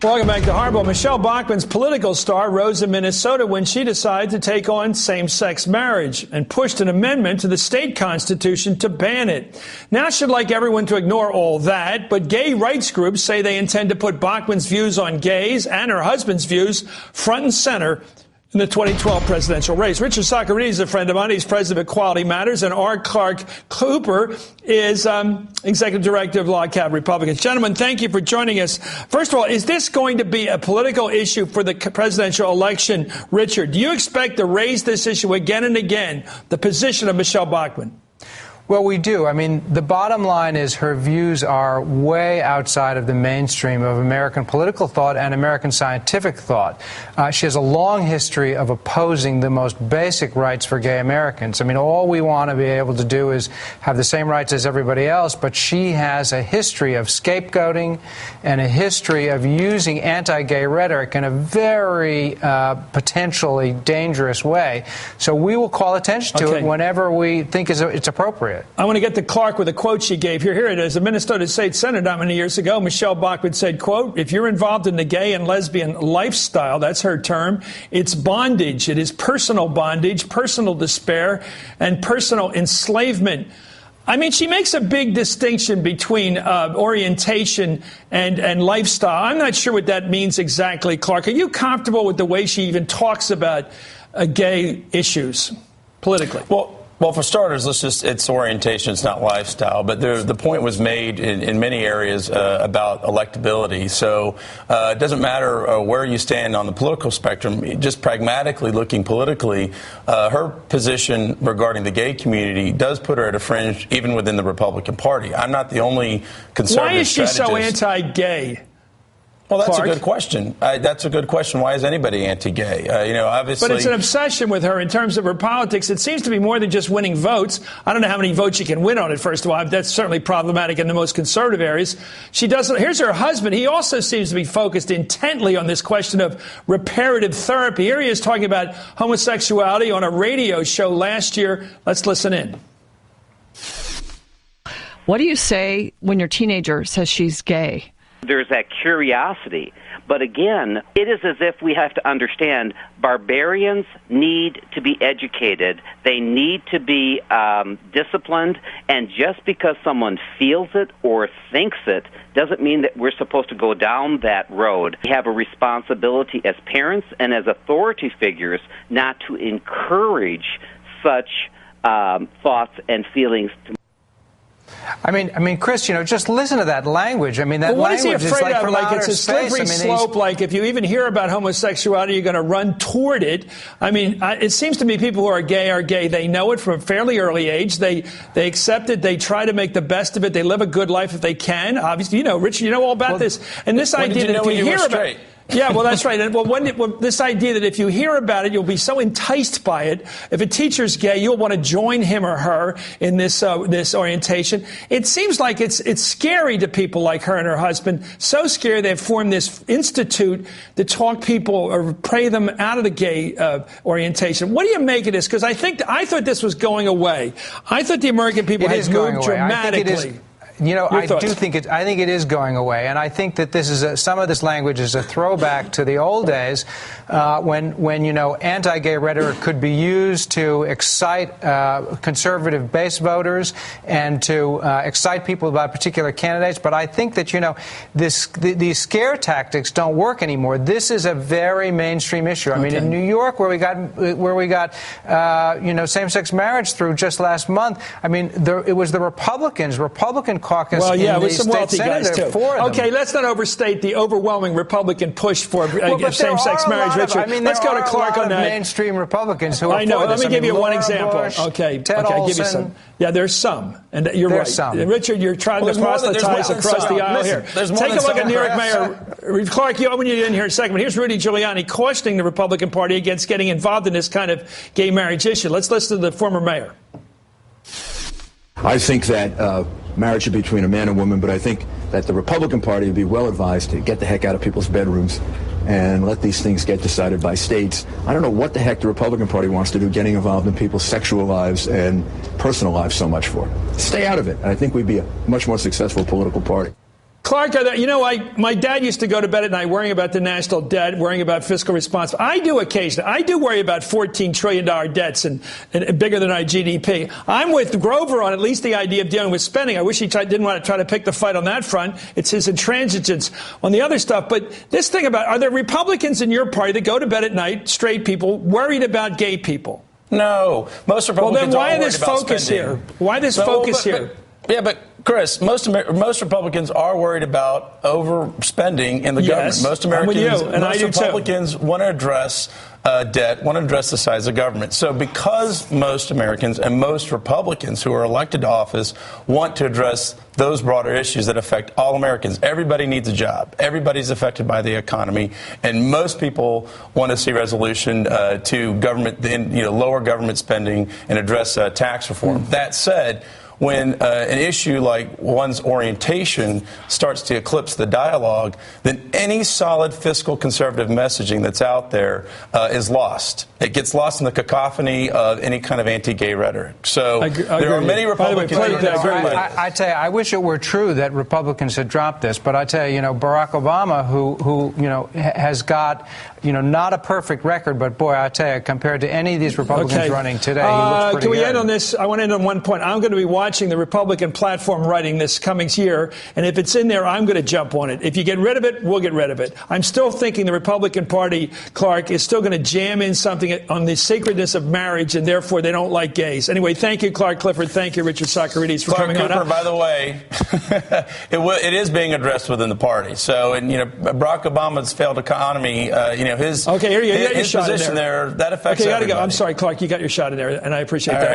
Welcome back to Hardball. Michelle Bachmann's political star rose in Minnesota when she decided to take on same-sex marriage and pushed an amendment to the state constitution to ban it. Now she'd like everyone to ignore all that, but gay rights groups say they intend to put Bachmann's views on gays and her husband's views front and center in the 2012 presidential race. Richard Socarides is a friend of mine. He's president of Equality Matters, and R. Clark Cooper is executive director of Log Cabin Republicans. Gentlemen, thank you for joining us. First of all, is this going to be a political issue for the presidential election? Richard, do you expect to raise this issue again and again, the position of Michelle Bachmann? Well, we do. I mean, the bottom line is her views are way outside of the mainstream of American political thought and American scientific thought. She has a long history of opposing the most basic rights for gay Americans. I mean, all we want to be able to do is have the same rights as everybody else, but she has a history of scapegoating and a history of using anti-gay rhetoric in a very potentially dangerous way. So we will call attention to it whenever we think it's appropriate. I want to get to Clark with a quote she gave here. Here it is. A Minnesota State Senator not many years ago, Michelle Bachmann said, quote, "If you're involved in the gay and lesbian lifestyle," that's her term, "it's bondage. It is personal bondage, personal despair, and personal enslavement." I mean, she makes a big distinction between orientation and lifestyle. I'm not sure what that means exactly, Clark. Are you comfortable with the way she even talks about gay issues politically? Well, for starters, it's orientation, it's not lifestyle. But the point was made in many areas about electability. So it doesn't matter where you stand on the political spectrum. Just pragmatically looking politically, her position regarding the gay community does put her at a fringe even within the Republican Party. I'm not the only conservative Why is she strategist. so anti-gay? Well, that's Clark? a good question. That's a good question. Why is anybody anti-gay? Obviously. But it's an obsession with her in terms of her politics. It seems to be more than just winning votes. I don't know how many votes she can win on it, first of all. That's certainly problematic in the most conservative areas. She doesn't. Here's her husband. He also seems to be focused intently on this question of reparative therapy. Here he is talking about homosexuality on a radio show last year. Let's listen in. What do you say when your teenager says she's gay? There's that curiosity. But again, it is as if we have to understand barbarians need to be educated. They need to be disciplined. And just because someone feels it or thinks it doesn't mean that we're supposed to go down that road. We have a responsibility as parents and as authority figures not to encourage such thoughts and feelings to I mean, Chris, just listen to that language. I mean, that what language is he afraid like of? from Like outer it's a slippery space. I mean, slope. Like if you even hear about homosexuality, you're going to run toward it. I mean, it seems to me people who are gay. They know it from a fairly early age. They accept it. They try to make the best of it. They live a good life if they can. Obviously, Richard, you know all about this. And this idea that if you hear about it. Yeah, well, that's right. And this idea that if you hear about it, you'll be so enticed by it. If a teacher's gay, you'll want to join him or her in this orientation. It seems like it's scary to people like her and her husband. So scary they've formed this institute to talk people or pray them out of the gay orientation. What do you make of this? Because I thought this was going away. I thought the American people had moved dramatically. I think it is going away, and I think that this is some of this language is a throwback to the old days when anti-gay rhetoric could be used to excite conservative base voters and to excite people about particular candidates. But I think that these scare tactics don't work anymore. This is a very mainstream issue. I mean, in New York, where we got same-sex marriage through just last month. I mean, it was the Republican caucus in the state Senate too. Okay, let's not overstate the overwhelming Republican push for same-sex marriage, Richard. Let's go to Clark on that. Mainstream Republicans who are I know. for Let me give you one example. Bush, Ted Olson. give you some. Yeah, there's some, and you're right. Some. Richard, you're trying to proselytize across the aisle here. Take a look at New York Mayor Clark. I want you in here in a second. But here's Rudy Giuliani cautioning the Republican Party against getting involved in this kind of gay marriage issue. Let's listen to the former mayor. I think that marriage should be between a man and woman, but I think that the Republican Party would be well advised to get the heck out of people's bedrooms and let these things get decided by states. I don't know what the heck the Republican Party wants to do getting involved in people's sexual lives and personal lives so much for. Stay out of it. I think we'd be a much more successful political party. Clark, my dad used to go to bed at night worrying about the national debt, worrying about fiscal response. I do occasionally. I do worry about $14 trillion debts and bigger than our GDP. I'm with Grover on at least the idea of dealing with spending. I wish he didn't want to try to pick the fight on that front. It's his intransigence on the other stuff. But this thing about, are there Republicans in your party that go to bed at night, straight people, worried about gay people? No. Most Republicans Well, then why are worried this about focus spending. here? Why this focus here? Yeah, but Chris, most Republicans are worried about overspending in the government. Most Americans, most Republicans want to address debt, want to address the size of government. So because most Americans and most Republicans who are elected to office want to address those broader issues that affect all Americans, everybody needs a job. Everybody's affected by the economy, and most people want to see resolution to government, lower government spending and address tax reform. That said, when an issue like one's orientation starts to eclipse the dialogue, then any solid fiscal conservative messaging that's out there is lost. It gets lost in the cacophony of any kind of anti-gay rhetoric. So there are many Republicans. I tell you, I wish it were true that Republicans had dropped this, but I tell you, Barack Obama, who has got, not a perfect record, but boy, I tell you, compared to any of these Republicans running today, he looks pretty Can we good. end on this? I want to end on one point. I'm going to be watching the Republican platform writing this coming year, and if it's in there, I'm going to jump on it. If you get rid of it, we'll get rid of it. I'm still thinking the Republican Party, Clark, is still going to jam in something on the sacredness of marriage, and therefore they don't like gays. Anyway, thank you, Clark Clifford. Thank you, Richard Socarides, for coming Cooper, on. By the way, it is being addressed within the party. So, Barack Obama's failed economy, his okay, here you got your his shot position in there. that affects Okay, you got to everybody. go. I'm sorry, Clark, you got your shot in there, and I appreciate that.